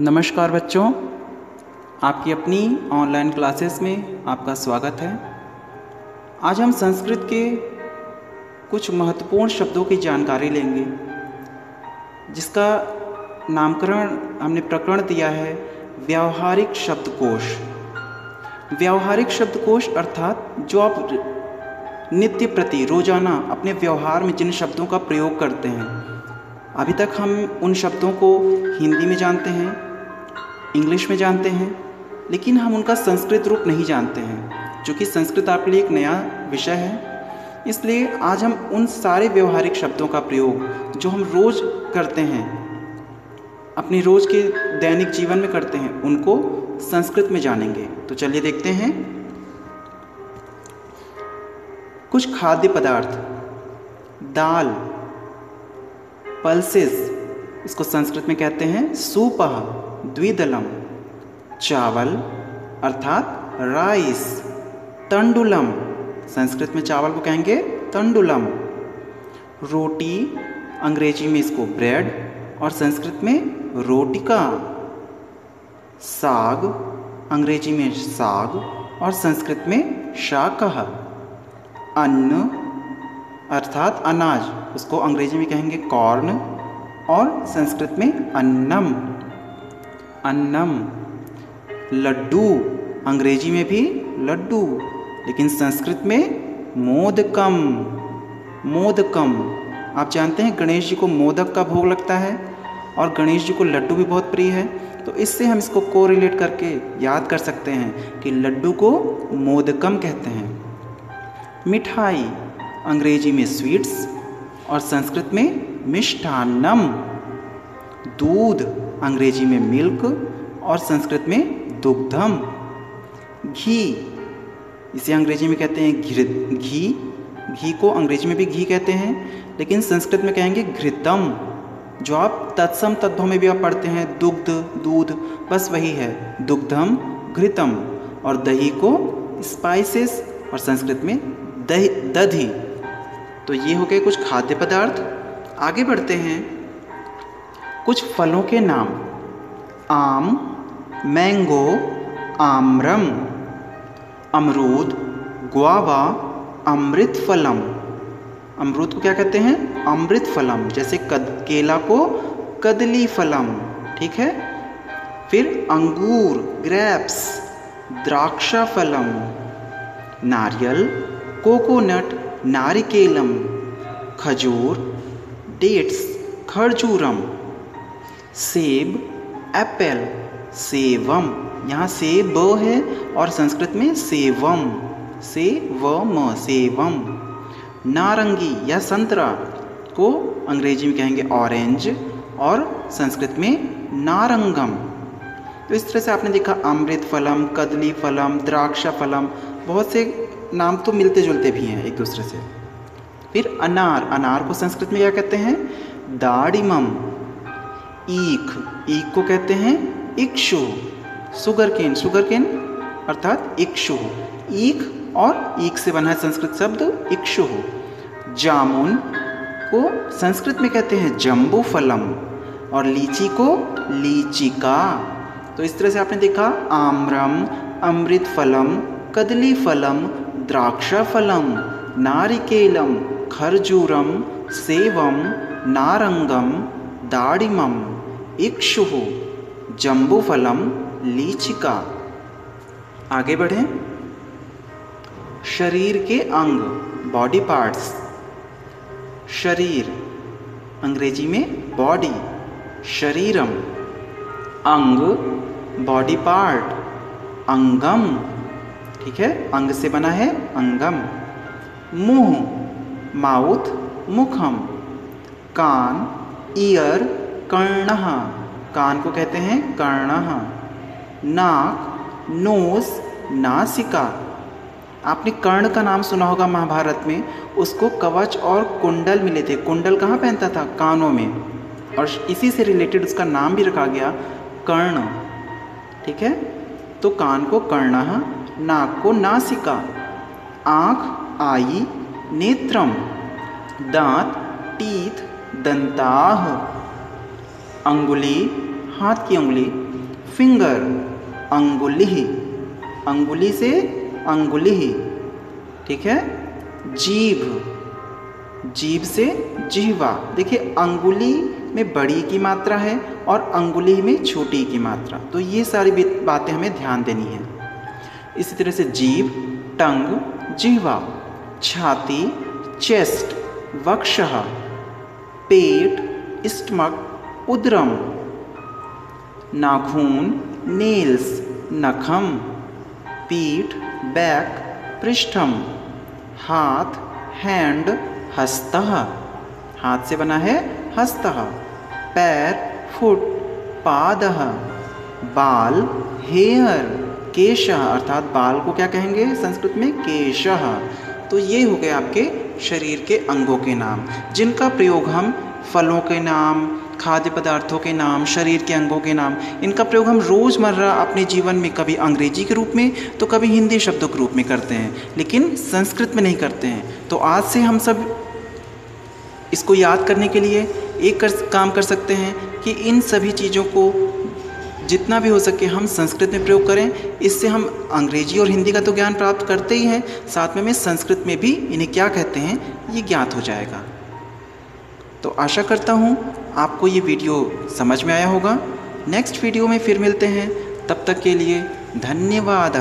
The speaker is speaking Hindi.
नमस्कार बच्चों, आपकी अपनी ऑनलाइन क्लासेस में आपका स्वागत है। आज हम संस्कृत के कुछ महत्वपूर्ण शब्दों की जानकारी लेंगे, जिसका नामकरण हमने प्रकरण दिया है व्यावहारिक शब्दकोश। व्यावहारिक शब्दकोश अर्थात जो आप नित्य प्रति रोजाना अपने व्यवहार में जिन शब्दों का प्रयोग करते हैं। अभी तक हम उन शब्दों को हिंदी में जानते हैं, इंग्लिश में जानते हैं, लेकिन हम उनका संस्कृत रूप नहीं जानते हैं, जो कि संस्कृत आपके लिए एक नया विषय है। इसलिए आज हम उन सारे व्यवहारिक शब्दों का प्रयोग जो हम रोज़ करते हैं, अपने रोज़ के दैनिक जीवन में करते हैं, उनको संस्कृत में जानेंगे। तो चलिए देखते हैं। कुछ खाद्य पदार्थ, दाल, पल्सेस, इसको संस्कृत में कहते हैं सूपः द्विदलम। चावल अर्थात राइस, तंडुलम, संस्कृत में चावल को कहेंगे तंडुलम। रोटी, अंग्रेजी में इसको ब्रेड और संस्कृत में रोटिका। साग, अंग्रेजी में साग और संस्कृत में शाकः। अन्न अर्थात अनाज, उसको अंग्रेजी में कहेंगे कॉर्न और संस्कृत में अन्नम। अन्नम। लड्डू, अंग्रेजी में भी लड्डू, लेकिन संस्कृत में मोदकम। मोदकम। आप जानते हैं गणेश जी को मोदक का भोग लगता है और गणेश जी को लड्डू भी बहुत प्रिय है, तो इससे हम इसको कोरिलेट करके याद कर सकते हैं कि लड्डू को मोदकम कहते हैं। मिठाई, अंग्रेजी में स्वीट्स और संस्कृत में मिष्ठान्नम। दूध, अंग्रेजी में मिल्क और संस्कृत में दुग्धम। घी, इसे अंग्रेजी में कहते हैं घी। घी को अंग्रेजी में भी घी कहते हैं, लेकिन संस्कृत में कहेंगे घृतम, जो आप तत्सम तद्भव में भी आप पढ़ते हैं, दुग्ध, दूध, बस वही है, दुग्धम, घृतम। और दही को स्पाइसेस और संस्कृत में दधी। तो ये हो गए कुछ खाद्य पदार्थ। आगे बढ़ते हैं। कुछ फलों के नाम, आम, मैंगो, आम्रम। अमरूद, ग्वावा, अमृत फलम। अमरूद को क्या कहते हैं? अमृत फलम। जैसे केला को कदली फलम, ठीक है। फिर अंगूर, ग्रेप्स, द्राक्षा फलम। नारियल, कोकोनट, नारिकेलम। खजूर, डेट्स, खरजूरम। सेब, एप्पल, सेवम। यहाँ सेब है और संस्कृत में सेवम, सेवम, सेवम। नारंगी या संतरा को अंग्रेजी में कहेंगे ऑरेंज और संस्कृत में नारंगम। तो इस तरह से आपने देखा अमृत फलम, कदली फलम, द्राक्षा फलम, बहुत से नाम तो मिलते जुलते भी हैं एक दूसरे से। फिर अनार, अनार को संस्कृत में क्या कहते हैं? दाड़िमम। ईख, ईख को कहते हैं इक्षु। शुगर केन, शुगर केन अर्थात इक्षु। ईख और ईख से बना है संस्कृत शब्द इक्षु। जामुन को संस्कृत में कहते हैं जम्बू फलम और लीची को लीचिका। तो इस तरह से आपने देखा आम्रम, अमृत फलम, कदली फलम, द्राक्षा फलम, नारिकेलम, खरजूरम, सेवम, नारंगम, दाड़िमम, इक्षुः, जम्बूफलम, लीचिका। आगे बढ़ें। शरीर के अंग, बॉडी पार्ट्स। शरीर, अंग्रेजी में बॉडी, शरीरम। अंग, बॉडी पार्ट, अंगम, ठीक है, अंग से बना है अंगम। मुंह, माउथ, मुखम। कान, ईयर, कर्णः, कान को कहते हैं कर्णः। नाक, नोज, नासिका। आपने कर्ण का नाम सुना होगा महाभारत में, उसको कवच और कुंडल मिले थे। कुंडल कहाँ पहनता था? कानों में, और इसी से रिलेटेड उसका नाम भी रखा गया कर्ण, ठीक है। तो कान को कर्णः, नाक को नासिका। आँख, आई, नेत्रम। दांत, टीथ, दंताः। अंगुली, हाथ की उंगली फिंगर, अंगुली, अंगुली से अंगुली, ठीक है। जीभ, जीभ से जिह्वा। देखिए अंगुली में बड़ी की मात्रा है और अंगुली में छोटी की मात्रा, तो ये सारी बातें हमें ध्यान देनी है। इसी तरह से जीभ, टंग, जिह्वा, छाती, चेस्ट, वक्षः, पेट, स्टमक, उदरम, नाखून, नेल्स, नखम, पीठ, बैक, पृष्ठम, हाथ, हैंड, हस्तः, हाथ से बना है हस्तः, पैर, फुट, पादः, बाल, हेयर, केशः, अर्थात बाल को क्या कहेंगे संस्कृत में, केशः। तो ये हो गए आपके शरीर के अंगों के नाम, जिनका प्रयोग हम फलों के नाम, खाद्य पदार्थों के नाम, शरीर के अंगों के नाम, इनका प्रयोग हम रोज़मर्रा अपने जीवन में कभी अंग्रेजी के रूप में तो कभी हिंदी शब्दों के रूप में करते हैं, लेकिन संस्कृत में नहीं करते हैं। तो आज से हम सब इसको याद करने के लिए एक काम कर सकते हैं कि इन सभी चीज़ों को जितना भी हो सके हम संस्कृत में प्रयोग करें। इससे हम अंग्रेजी और हिंदी का तो ज्ञान प्राप्त करते ही हैं, साथ में संस्कृत में भी इन्हें क्या कहते हैं ये ज्ञात हो जाएगा। तो आशा करता हूँ आपको ये वीडियो समझ में आया होगा। नेक्स्ट वीडियो में फिर मिलते हैं, तब तक के लिए धन्यवाद।